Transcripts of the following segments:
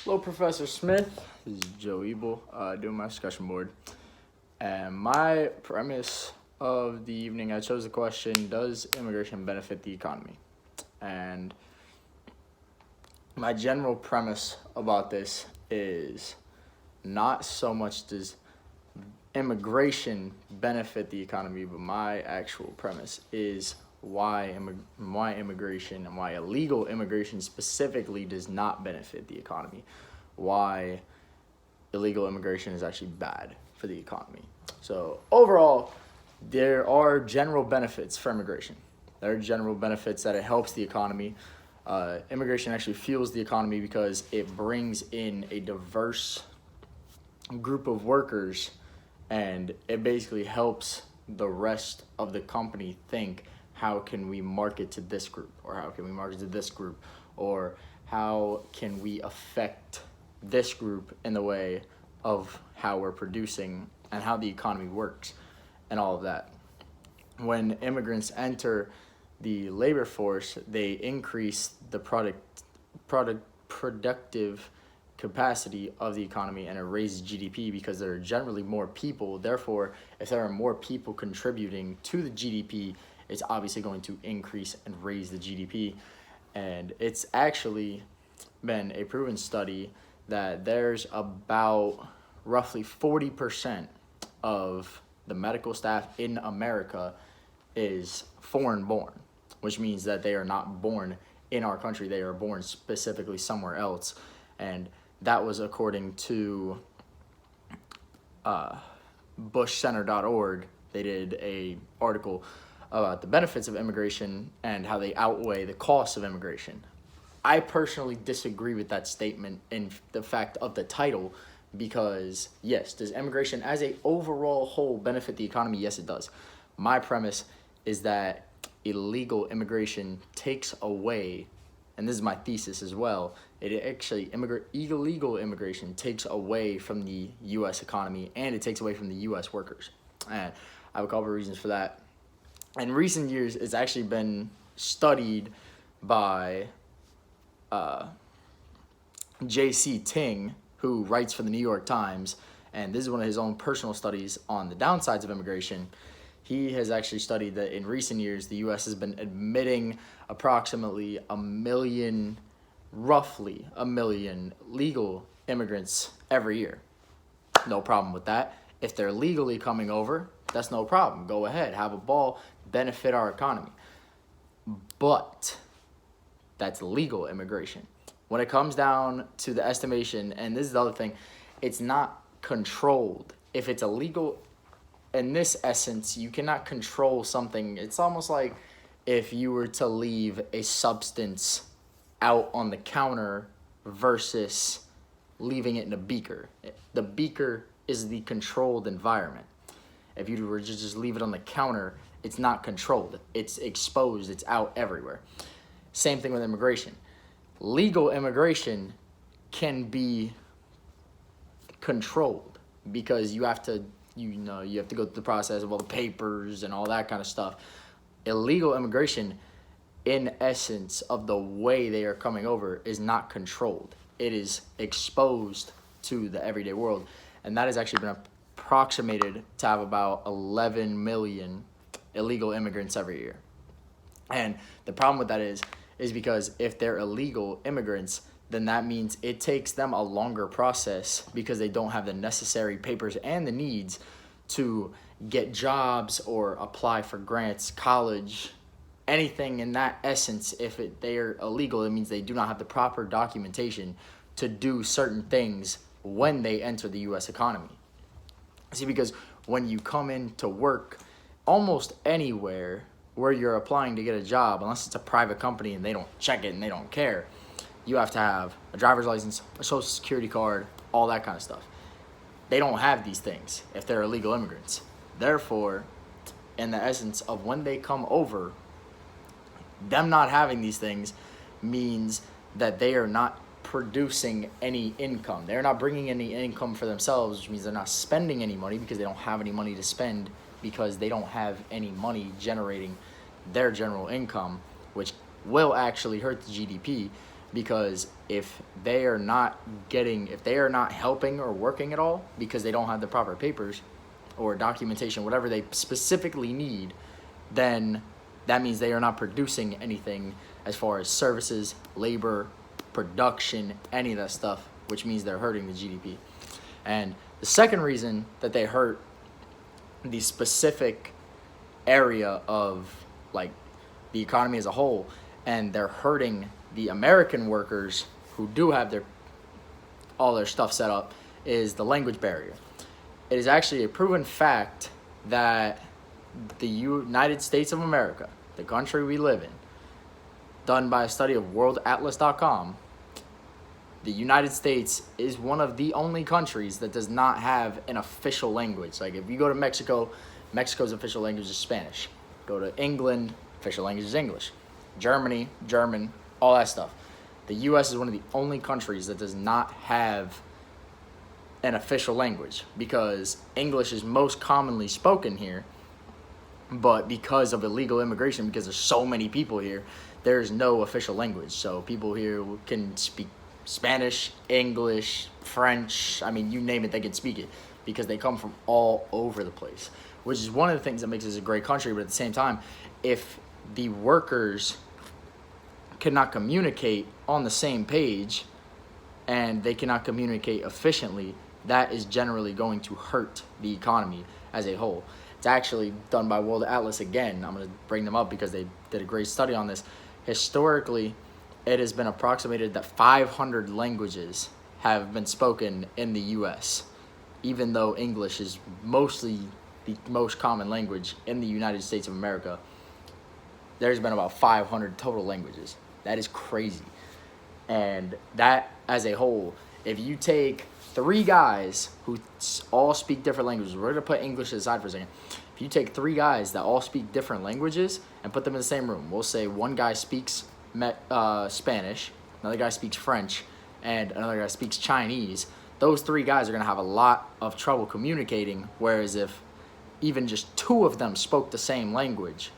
Hello, Professor Smith. This is Joe Ebel doing my discussion board. And my premise of the evening, I chose the question, does immigration benefit the economy? And my general premise about this is not so much does immigration benefit the economy, but my actual premise is why immigration and why illegal immigration specifically does not benefit the economy. Why illegal immigration is actually bad for the economy. So overall, there are general benefits for immigration. There are general benefits that it helps the economy. Immigration actually fuels the economy because it brings in a diverse group of workers, and it basically helps the rest of the company think, how can we market to this group, or how can we market to this group, or how can we affect this group in the way of how we're producing and how the economy works and all of that. When immigrants enter the labor force, they increase the productive capacity of the economy, and it raises GDP because there are generally more people. Therefore, if there are more people contributing to the GDP, it's obviously going to increase and raise the GDP. And it's actually been a proven study that there's about roughly 40% of the medical staff in America is foreign born, which means that they are not born in our country. They are born specifically somewhere else. And that was according to bushcenter.org. They did a article about the benefits of immigration and how they outweigh the costs of immigration. I personally disagree with that statement in the fact of the title, because yes, does immigration as a overall whole benefit the economy? Yes, it does. My premise is that illegal immigration takes away, and this is my thesis as well, illegal immigration takes away from the U.S. economy, and it takes away from the U.S. workers. And I have a couple of reasons for that. In recent years, it's actually been studied by J.C. Ting, who writes for the New York Times, and this is one of his own personal studies on the downsides of immigration. He has actually studied that in recent years, the U.S. has been admitting approximately roughly a million legal immigrants every year. No problem with that. If they're legally coming over, that's no problem. Go ahead, have a ball, benefit our economy. But that's legal immigration. When it comes down to the estimation, and this is the other thing, it's not controlled. If it's illegal, in this essence, you cannot control something. It's almost like if you were to leave a substance out on the counter versus leaving it in a beaker. The beaker is the controlled environment. If you were to just leave it on the counter, it's not controlled. It's exposed. It's out everywhere. Same thing with immigration. Legal immigration can be controlled because you have to go through the process of all the papers and all that kind of stuff. Illegal immigration, in essence of the way they are coming over, is not controlled. It is exposed to the everyday world, and that has actually been approximated to have about 11 million illegal immigrants every year. And the problem with that is because if they're illegal immigrants, then that means it takes them a longer process because they don't have the necessary papers and the needs to get jobs or apply for grants, college, anything in that essence. If they are illegal, it means they do not have the proper documentation to do certain things when they enter the U.S. economy. See, because when you come in to work almost anywhere where you're applying to get a job, unless it's a private company and they don't check it and they don't care, you have to have a driver's license, a social security card, all that kind of stuff. They don't have these things if they're illegal immigrants. Therefore, in the essence of when they come over, them not having these things means that they are not producing any income. They're not bringing any income for themselves, which means they're not spending any money because they don't have any money to spend, because they don't have any money generating their general income, which will actually hurt the GDP because if they are not helping or working at all because they don't have the proper papers or documentation, whatever they specifically need, then that means they are not producing anything as far as services, labor, production, any of that stuff, which means they're hurting the GDP. And the second reason that they hurt the specific area of like the economy as a whole, and they're hurting the American workers who do have all their stuff set up, is the language barrier. It is actually a proven fact that the United States of America, the country we live in, done by a study of worldatlas.com, the United States is one of the only countries that does not have an official language. Like if you go to Mexico, Mexico's official language is Spanish. Go to England, official language is English. Germany, German, all that stuff. The U.S. is one of the only countries that does not have an official language because English is most commonly spoken here, but because of illegal immigration, because there's so many people here, there's no official language. So people here can speak Spanish, English, French, I mean, you name it, they can speak it because they come from all over the place, which is one of the things that makes us a great country. But at the same time, if the workers cannot communicate on the same page and they cannot communicate efficiently, that is generally going to hurt the economy as a whole. It's actually done by World Atlas again. I'm going to bring them up because they did a great study on this. Historically, it has been approximated that 500 languages have been spoken in the U.S., even though English is mostly the most common language in the United States of America. There's been about 500 total languages. That is crazy. And that, as a whole, if you take 3 guys who all speak different languages, we're going to put English aside for a second. If you take 3 guys that all speak different languages and put them in the same room, we'll say one guy speaks Spanish, another guy speaks French, and another guy speaks Chinese. Those 3 guys are going to have a lot of trouble communicating, whereas if even just 2 of them spoke the same language,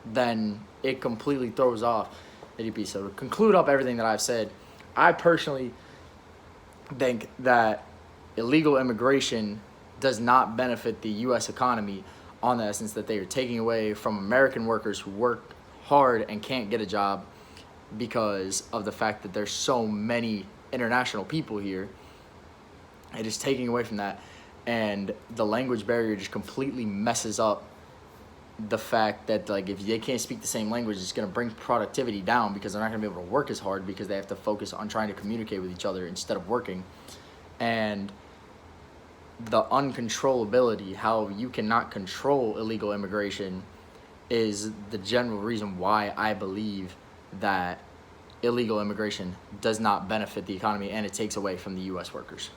then it completely throws off the GDP. So to conclude up everything that I've said, I personally think that illegal immigration does not benefit the U.S. economy on the essence that they are taking away from American workers who work hard and can't get a job because of the fact that there's so many international people here. It is taking away from that, and the language barrier just completely messes up the fact that, like, if they can't speak the same language, it's going to bring productivity down because they're not going to be able to work as hard because they have to focus on trying to communicate with each other instead of working. And the uncontrollability, how you cannot control illegal immigration, is the general reason why I believe that illegal immigration does not benefit the economy and it takes away from the U.S. workers.